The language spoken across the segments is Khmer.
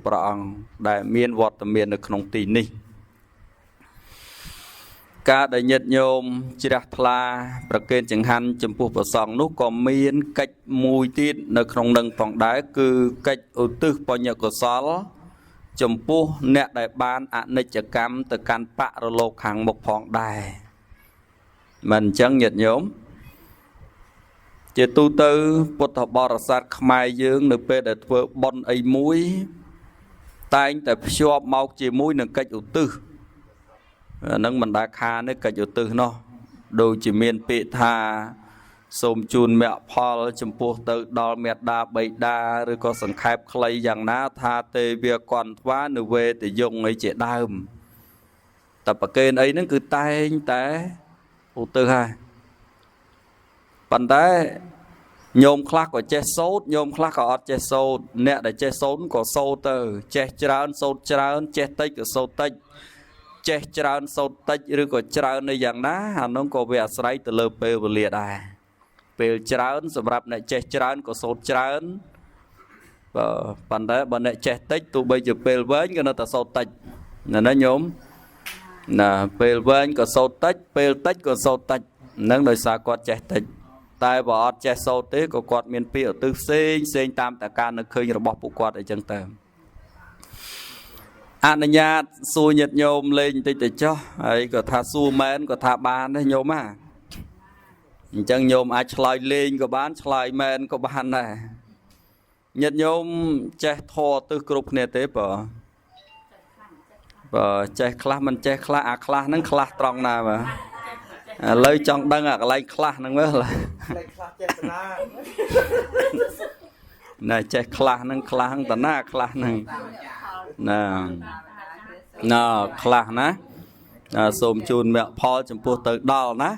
ព្រះអង្គដែលមានវត្តមាននៅក្នុងទីនេះការដែលញាតិញោមជ្រះថ្លាប្រគេនចង្ហាន់ចំពោះព្រះសង្ឃនោះក៏មានកិច្ចមួយទៀតនៅក្នុងនឹងផងដែរគឺកិច្ចឧទ្ទិសបញ្ញកុសលចំពោះអ្នកដែលបានអនិច្ចកម្មទៅកាន់បរលោកខាងមុខផងដែរមិនអញ្ចឹងញាតិញោមជាទូទៅពុទ្ធបរិស័ទខ្មែរយើងនៅពេលដែលធ្វើបុណ្យអីមួយតែងតែភ្ជាប់មកជាមួយនឹងកិច្ចឧទ្ទិសនឹងមិនដាខានេះកិច្ចឧទ្ទិសនោះដូចជាមានពាក្យថាសូមជូនមគ្គផលចំពោះទៅដល់មេត្តាបិតាឬក៏សង្ខេបខ្លីយ៉ាងណាថាទេវាគន្ធវានិវេទយងអីជាដើមតែប្រកេនអីហ្នឹងគឺតែងតែឧទ្ទិសហើយប៉ុន្តែញោមខ្លះក៏ចេះសូត្រញោមខ្លះក៏អត់ចេះសូត្រអ្នកដែលចេះសូត្រក៏សូត្រទៅចេះច្រើនសូត្រច្រើនចេះតិចក៏សូត្រតិចចេះច្រើនសូត្រតិចឬក៏ច្រើននៅយ៉ាងណាអានោះក៏វាអាស្រ័យទៅលើពេលវេលាដែរពេលច្រើនសម្រាប់អ្នកចេះច្រើនក៏សូត្រច្រើនប៉ុន្តែបើអ្នកចេះតិចទោះបីជាពេលវែងក៏នៅតែសូត្រតិចណាញោមណាពេលវែងក៏សូត្រតិចពេលតិចក៏សូត្រតិចនឹងដោយសារគាត់ចេះតិចតែបើអត់ចេះសូត្រទេក៏គាត់មានពាក្យឧទ្ទិសផ្សេងតាមតែការនឹកឃើញរបស់ពួកគាត់អីចឹងទៅអនុញ្ញាតសួរញាតិញោមលេងបន្តិចទៅចុះហើយក៏ថាសួរមែនក៏ថាបានដែរញោមអញ្ចឹងញោមអាចឆ្លើយលេងក៏បានឆ្លើយមែនក៏បានដែរញាតិញោមចេះធម៌ទិសគ្រប់គ្នាទេបើចេះខ្លះមិនចេះខ្លះអាខ្លះហ្នឹងខ្លះត្រង់ណាបើឥឡូវចង់ដឹងអាកន្លែងខ្លះហ្នឹងមើលខ្លះចេះតាណាចេះខ្លះហ្នឹងខ្លះតាណាខ្លះហ្នឹងណាខ្លះណាសូមជូនមគ្គផលចំពោះទៅដល់ណា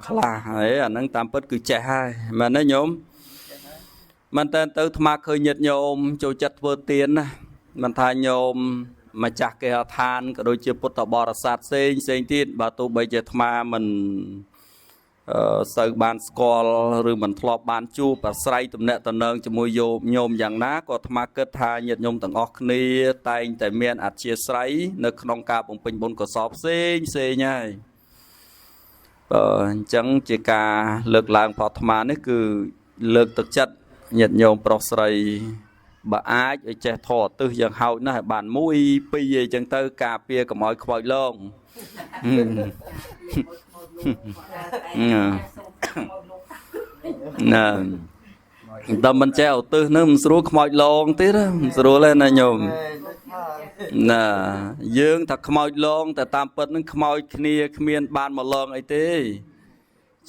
ខ្លះហើយអាហ្នឹងតាមពិតគឺចេះហើយមែនទេញោមមិនតែទៅថ្មឃើញញាតិញោមចូលចិត្តធ្វើទានណាមិនថាញោមម្ចាស់គេហដ្ឋានក៏ដូចជាពុទ្ធបរិស័ទផ្សេងទៀតបើទោះបីជាអាត្មាមិនសូវបានស្គាល់ឬមិនធ្លាប់បានជួបអាស្រ័យទំនាក់ទំនងជាមួយញោមយ៉ាងណាក៏អាត្មាគិតថាញាតិញោមទាំងអស់គ្នាតែងតែមានអធ្យាស្រ័យនៅក្នុងការបំពេញបុណ្យកុសលផ្សេងហើយអញ្ចឹងជាការលើកឡើងផងអាត្មានេះគឺលើកទឹកចិត្តញាតិញោមប្រុសស្រីបើអាចឲ្យចេះធម៌ទិសយ៉ាងហោចណាស់ឲ្យបាន1 2អីចឹងទៅការពារកុំឲ្យខ្មោចលងណាតែមិនចេះឧទ្ទិសនឹងមិនស្រួលខ្មោចលងទៀតមិនស្រួលទេណាញោមណាយើងថាខ្មោចលងតែតាមពិតនឹងខ្មោចគ្នាគ្មានបានមកលងអីទេ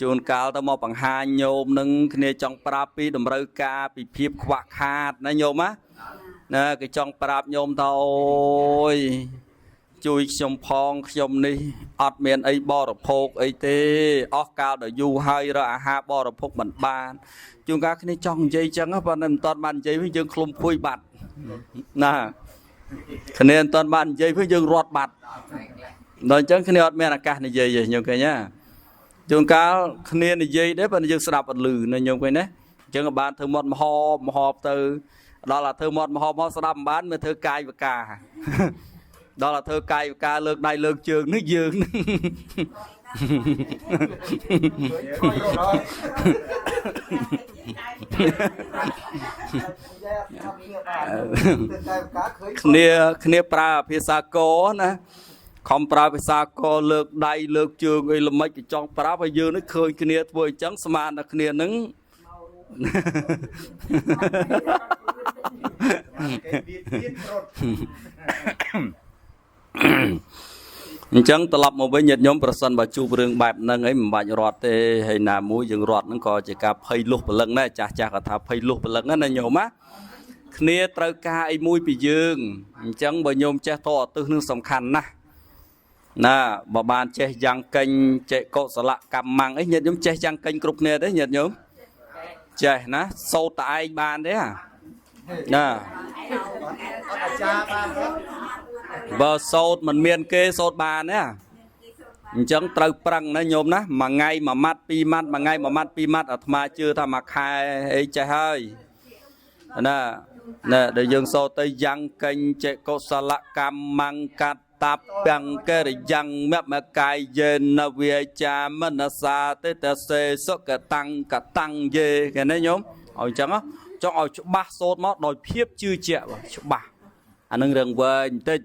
ជួនកាលទៅមកបង្ហាញញោមនឹងគ្នាចង់ប្រាប់ពីតម្រូវការពីភាពខ្វះខាតណាញោមណាគេចង់ប្រាប់ញោមថាអូយជួយខ្ញុំផងខ្ញុំនេះអត់មានអីបរិភោគអីទេអស់កាលដល់យូរហើយរកអាហារបរិភោគមិនបានជួនកាលគ្នាចង់និយាយចឹងប៉ុន្តែមិនតាន់បាននិយាយវិញយើងឃ្លុំភួយបាត់ណាគ្នាមិនតាន់បាននិយាយវិញយើងរត់បាត់ដល់អញ្ចឹងគ្នាអត់មានឱកាសនិយាយទេញោមឃើញណាជួនកាលគ្នានិយាយដែរប៉ុន្តែយើងស្ដាប់អត់ឮណាញោមឃើញណាអញ្ចឹងក៏បានធ្វើមាត់មហបទៅដល់តែធ្វើមាត់មហបមកស្ដាប់មិនបានមើលធ្វើកាយវិការដល់តែធ្វើកាយវិការលើកដៃលើកជើងនេះយើងគ្នាប្រើភាសាកណាខំប្រើភាសាកលើកដៃលើកជើងអីល្មិចគេចង់ប្រាប់ឲ្យយើងនេះឃើញគ្នាធ្វើអញ្ចឹងស្មានតែគ្នានឹងអញ្ចឹងត្រឡប់មកវិញញាតិញោមប្រសិនបើជួបរឿងបែបហ្នឹងអីមិនបាច់រត់ទេហើយណាមួយយើងរត់ហ្នឹងក៏ជាការភ័យលុះព្រលឹងដែរចាស់ក៏ថាភ័យលុះព្រលឹងណាញោមណាគ្នាត្រូវការអីមួយពីយើងអញ្ចឹងបើញោមចេះតអទិសនឹងសំខាន់ណាស់ណាបើបានចេះយ៉ាងកេញចេះកុសលកម្មអីញាតិញោមចេះយ៉ាងកេញគ្រប់គ្នាទេញាតិញោមចេះណាសូត្រតែឯងបានទេណាបើសូត្រមិនមានគេសូត្របានទេអញ្ចឹងត្រូវប្រឹងណាញោមណាមួយថ្ងៃមួយម៉ាត់ពីរម៉ាត់មួយថ្ងៃមួយម៉ាត់ពីរម៉ាត់អាត្មាជឿថាមួយខែអីចេះហើយណា nè để dương so tới giang kênh chạy có xa lạ cam mang cát tạp bằng cái để giang mẹ mẹ cài dên na về cha mình là xa tới ta xe số cả tăng dê cái này nhóm hỏi chẳng á cho hỏi chỗ ba số nó đòi phiếp chưa chẹo chỗ ba anh nâng rừng về tên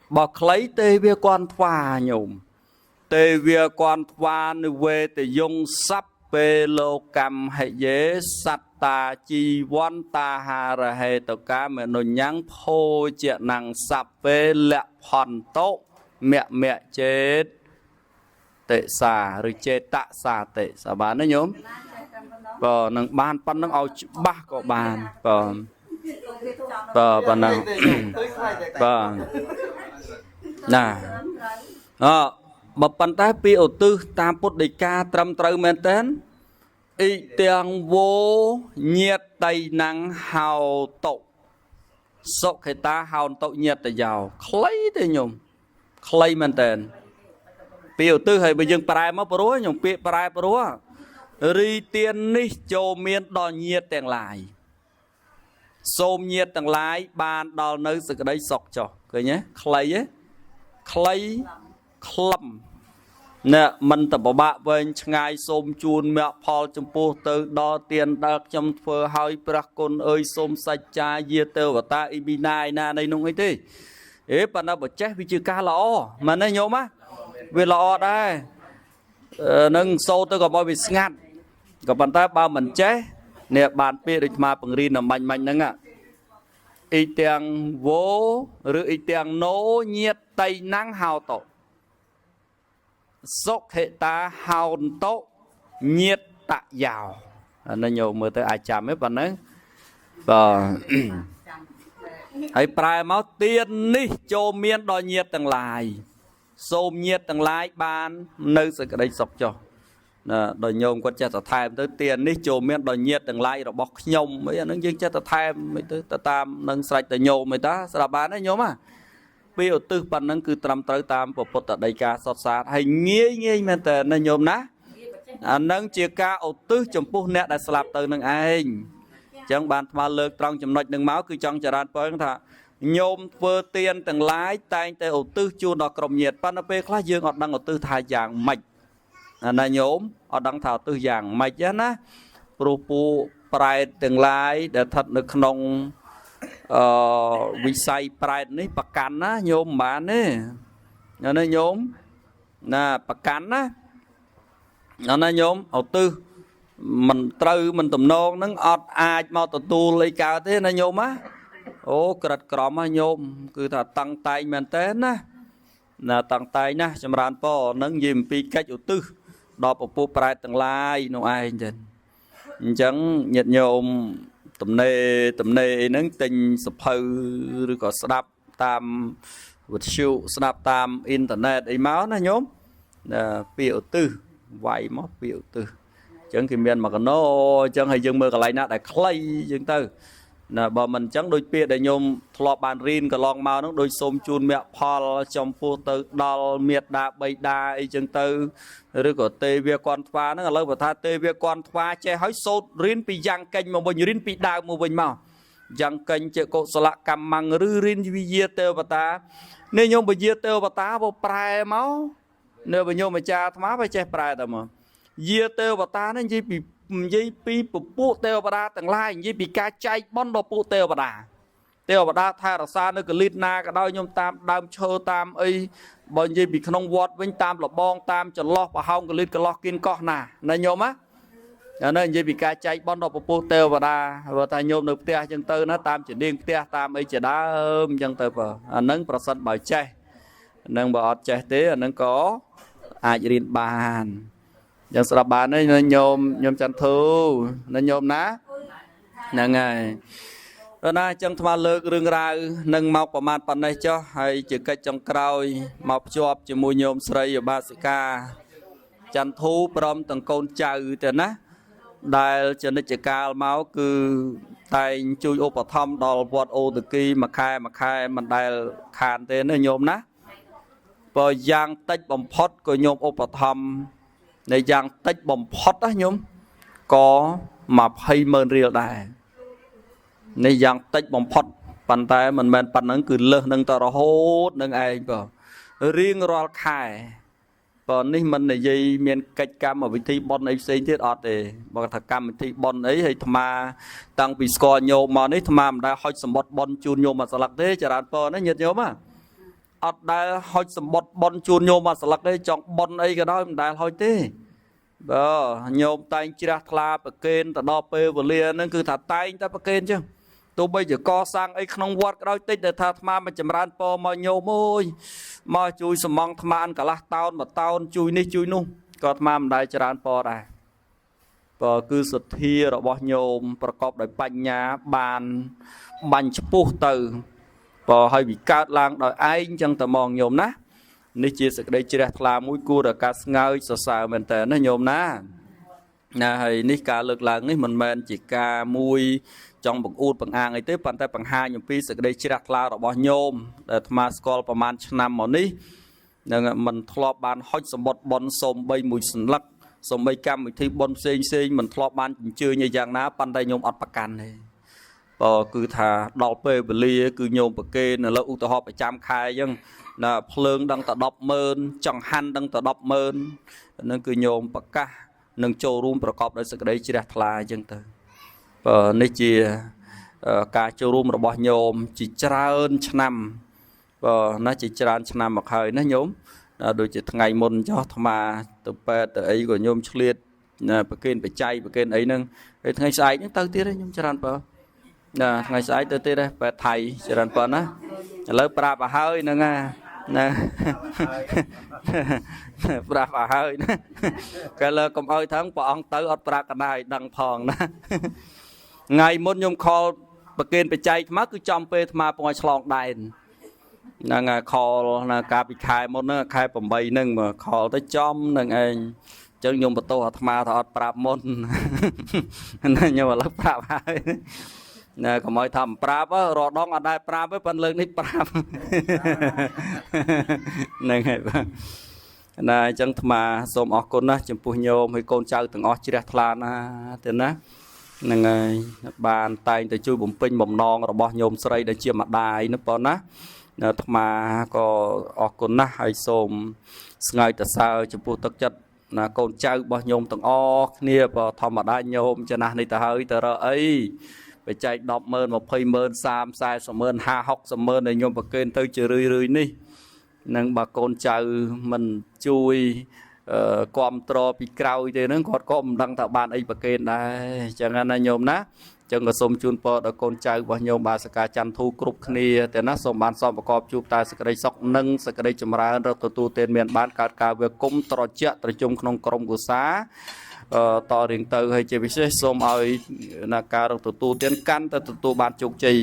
bọc lấy tê về quan thoa nhổm tê về quan thoa về để dùng sắp bê lô cầm hay dễ sạch ta chi vốn ta hà ra hệ tổ cá mẹ nồi nhắn phô chuyện năng sắp bê lẹ hòn tốt mẹ chết tệ xà rồi chết tạ xà tệ xà bán đấy nhóm nâng ban pan nâng ao ba có bàn và nâng nè mà pan tay pi ở tư tam bút đề ca trầm trừ men tên y tiếng vô nhiệt tây năng hào tộc sốc khi ta hào tộc nhiệt tây giàu khlây thế nhung khlây men tên pi ở tư hay bây giờ prai mà pro nhung pi prai pro ri tiên ní châu miền đò nhiệt tiếng lại xôm nhiệt tiếng lại ban đò nơi sự cái đấy sọc cho cười nhé khlây ấy khlây khlâm nè mình tập bạ với ngày xôm chuồn mẹ Paul trong phố từ đo tiền đặc trong phơi hơi prakon ơi xôm sạch cha dê tơ và ta ibinai na đây nung ấy thế ấy bạn nào bảo chết vì chưa ca lọ mà nó nhôm á vì lọ đây nâng sâu tôi còn bao bị ngắt còn bạn ta bao mình chết nè bạn biết được mà bằng rin là mạnh nâng ạ y tiếng vô rồi y tiếng nô nhiệt tây năng hào tổ sốc hệ ta hào tốt nhiệt tạ giàu nó nhiều mơ tới ai chạm ấy bạn ấy và hãy prai máu tiên ní cho miên đòi nhiệt tầng lại xôm nhiệt tầng lại ban nơi sự cái đây sọc cho đòi nhôm quan trọng thay tới tiền ní cho miên đòi nhiệt tầng lại rồi bọc nhôm mấy nó dương cho thay mấy tới tam nâng sạch tới nhôm mấy ta sẽ là bán đấy nhôm à bây giờ tư bản năng cứ trầm tới tam bộ phật đại ca sọt sát hay nghe mà tờ nên nhôm ná nâng chia ca ổ tư chấm pu nẹt đại sạp từ nâng anh chẳng bàn mà lược trong chấm nội nâng máu cứ trong chả đàn phơi thà nhôm vơ tiền từng lái tay tay ổ tư chu đỏ crom nhiệt pan ap khá dương ọt đăng ổ tư thai dạng mạch là nhôm ọt đăng thảo tư dạng mạch á ná pro pu prai từng lái để thật được nông vì say prai ní bạc cắn á nhôm bán ní nó nhôm nè bạc cắn á nó nhôm đầu tư mình trừ mình tụm nôn nó ọt ai mau tụt tu lấy cao thế nó nhôm á ô cật còm á nhôm cứ thà tăng tay mình tên á là tăng tay nè chấm ran po nâng dìm pi cách đầu tư đo bộ pu prai từng lai nó ai trên chẳng nhiệt nhôm tụm nê nâng tình sập hư rồi có snap tam vật siêu snap tam internet ấy máu nó nhóm biểu tư vài móc biểu tư chẳng kìm miền mà còn nó chẳng hay dừng mơ cả lại nát đại clay dừng tư nè bà mình chẳng đôi bia để nhôm thọ bàn rin cả long mau nó đôi xôm chun mẹ Paul trong phu tư đal miệt đa bay đa ấy dừng tư rồi có tê việt quan pha nó là lâu và tha tê việt quan pha che hói sốt rin pi giang kênh mà bây giờ rin pi đào mà bình màu giang kênh che cột sạ cầm măng rư rin vi dê tê và ta nên nhôm bây giờ tê và ta vô prai máu nếu bây nhôm mà cha má phải che prai tao mà dê tê và ta nên gì bị dây pi pu tê và ta từng lai gì bị cá chay bón đồ pu tê và ta thay ra xa nơi cái lít na cái đôi nhôm tam đam chơ tam ấy bởi vì bị không vọt với tam là bong tam cho lót và hông cái lít cái lót kiên co nà này nhôm á nên gì bị cá chay bón đồ pu tê và ta nhôm được tia chân tư nó tam chỉ điên tia tam ấy chỉ đá chân tư và nâng percent bài chay nâng bảo chay thế nâng có ai riêng bàn dân sập bàn ấy nhôm chăn thu nên nhôm ná nè ngày nay trong tham lược rừng ra nâng mọcประมาณ phần này cho hay chỉ cách trong cày mọc chọp chỉ mùi nhôm sấy ở ba sĩ ca chăn thu prom từng con chào thế ná đại cho nên chỉ cao máu cứ tay chui ô bờ thom đòn vọt ô từ kia mà khai mình đại khàn thế này nhôm ná rồi giang tách bầm phốt của nhôm ô bờ thom này giang tách bầm phốt đó nhôm có mập hay mơn riêu đại នេះយ៉ាងតិចបំផុតប៉ុន្តែមិនមែនប៉ុណ្្នឹងគឺលើសនឹងតរហូតនឹងឯងបើរៀងរាល់ខែបើនេះមិននិយាយមានកិច្ចកម្មវិធីបុណ្យអីផ្សេងទៀតអត់ទេបើថាកម្មវិធីបុណ្យអីហើយអាត្មាតាំងពីស្គាល់ញោមមកនេះអាត្មាមិនដែលហុចសម្បត្តិបុណ្យជូនញោមមកស្លឹកទេចរានពរណាញាតិញោមអត់ដែលហុចសម្បត្តិបុណ្យជូនញោមមកស្លឹកទេចង់បុណ្យអីក៏ដោយមិនដែលហុចទេបើញោមតែងជ្រះថ្លាប្រគេនទៅដល់ពេលវេលាហ្នឹងគឺថាតែងតែប្រគេនចឹងទោះបីជាកសាងអីក្នុងវត្តក៏ដោយតិចតែថាអាត្មាមិនចម្រើនពរមកញោមអើយមកជួយសំងអាត្មាកន្លះតោនមួយតោនជួយនេះជួយនោះក៏អាត្មាមិនដែលចម្រើនពរដែរបើគឺសទ្ធារបស់ញោមប្រកបដោយបញ្ញាបានបាញ់ឆ្ពុះទៅបើឲ្យវាកើតឡើងដោយឯងចឹងតែមកញោមណានេះជាសេចក្តីជ្រះថ្លាមួយគួរតែការស្ងើចសរសើរមែនតើណាញោមណាហើយនេះការលើកឡើងនេះមិនមែនជាការមួយចង់បង្អួតបង្អាងអីទេប៉ុន្តែបង្ហាញអំពីសេចក្តីជ្រះថ្លារបស់ញោមដែលអាត្មាស្គាល់ប្រហែលឆ្នាំមកនេះនឹងមិនធ្លាប់បានហុចសម្បត្តិបុណ្យសូម្បីមួយសន្លឹកសូម្បីកម្មវិធីបុណ្យផ្សេងមិនធ្លាប់បានអញ្ជើញយ៉ាងណាប៉ុន្តែញោមអត់ប្រកាន់ទេបើគឺថាដល់ពេលវេលាគឺញោមប្រគេនឥឡូវឧទាហរណ៍ប្រចាំខែអញ្ចឹងណាភ្លើងដឹងតែ 100000 ចង្ហាន់ដឹងតែ 100000 ហ្នឹងគឺញោមប្រកាសនឹងចូលរួមប្រកបដោយសេចក្តីជ្រះថ្លាអញ្ចឹងទៅបើនេះជាការចូលរួមរបស់ញោមជាច្រើនឆ្នាំបើណាជាច្រើនឆ្នាំមកហើយណាញោមដូចជាថ្ងៃមុនចុះអាត្មាទៅពេទ្យទៅអីក៏ញោមឆ្លៀតប្រគេនបច្ច័យប្រគេនអីហ្នឹងហើយថ្ងៃស្អែកហ្នឹងទៅទៀតញោមច្រើនបើថ្ងៃស្អែកទៅទៀតដែរពេទ្យថៃច្រើនប៉ុណ្ណាឥឡូវប្រាប់ឲ្យហើយហ្នឹងណាប្រាប់ឲ្យហើយណាកាលកុំអោយថឹងព្រះអង្គទៅអត់ប្រាប់កណ្ដាលឲ្យដឹងផងណាថ្ងៃមុនខ្ញុំខលប្រគេនបច្ច័យថ្មគឺចំពេលថ្មពងឲ្យឆ្លងដែនហ្នឹងខលណាកាលពីខែមុនហ្នឹងខែ8ហ្នឹងមកខលទៅចំនឹងឯងចឹងខ្ញុំបន្ទោសអាត្មាថាអត់ប្រាប់មុនណាខ្ញុំឥឡូវប្រាប់ហើយណាកុំឲ្យថាមិនប្រាប់រដងអត់ដែរប្រាប់ទេប៉ុន្តែលើកនេះប្រាប់ហ្នឹងហើយបាទណាអញ្ចឹងអាត្មាសូមអរគុណណាស់ចំពោះញោមហើយកូនចៅទាំងអស់ជ្រះថ្លាណាទេណាហ្នឹងហើយបានតែងទៅជួយបំពេញបំណងរបស់ញោមស្រីដែលជាម្ដាយណាប៉ុណ្ណាអាត្មាក៏អរគុណណាស់ហើយសូមស្ងើចសរសើរចំពោះទឹកចិត្តណាកូនចៅរបស់ញោមទាំងអស់គ្នាបើធម្មតាញោមចំណាស់នេះទៅហើយទៅរកអីបច្ច័យ 100000 200000 300000 400000 50-600000ដែលញោមប្រគេនទៅជារឿយនេះនឹងបើកូនចៅមិនជួយគ្រប់ត្រពីក្រោយទេហ្នឹងគាត់ក៏មិនដឹងថាបានអីប្រគេនដែរអញ្ចឹងណាញោមណាអញ្ចឹងក៏សូមជូនពរដល់កូនចៅរបស់ញោមបាសកាច័ន្ទធូគ្រប់គ្នាតែណាសូមបានសពប្រកបជួបតែសេចក្តីសុខនិងសេចក្តីចម្រើនរកទទួលទានមានបានកើតការវាគុំត្រជាក់ត្រជុំក្នុងក្រុមគូសាតរៀងទៅហើយជាពិសេសសូមឲ្យណាការរកទទួលទានកាន់ទៅទទួលបានជោគជ័យ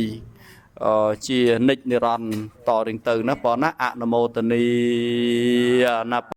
ជានិច្ចនិរន្តរ៍តរៀងទៅណាប៉ុណ្ណាអនុមោទនីណា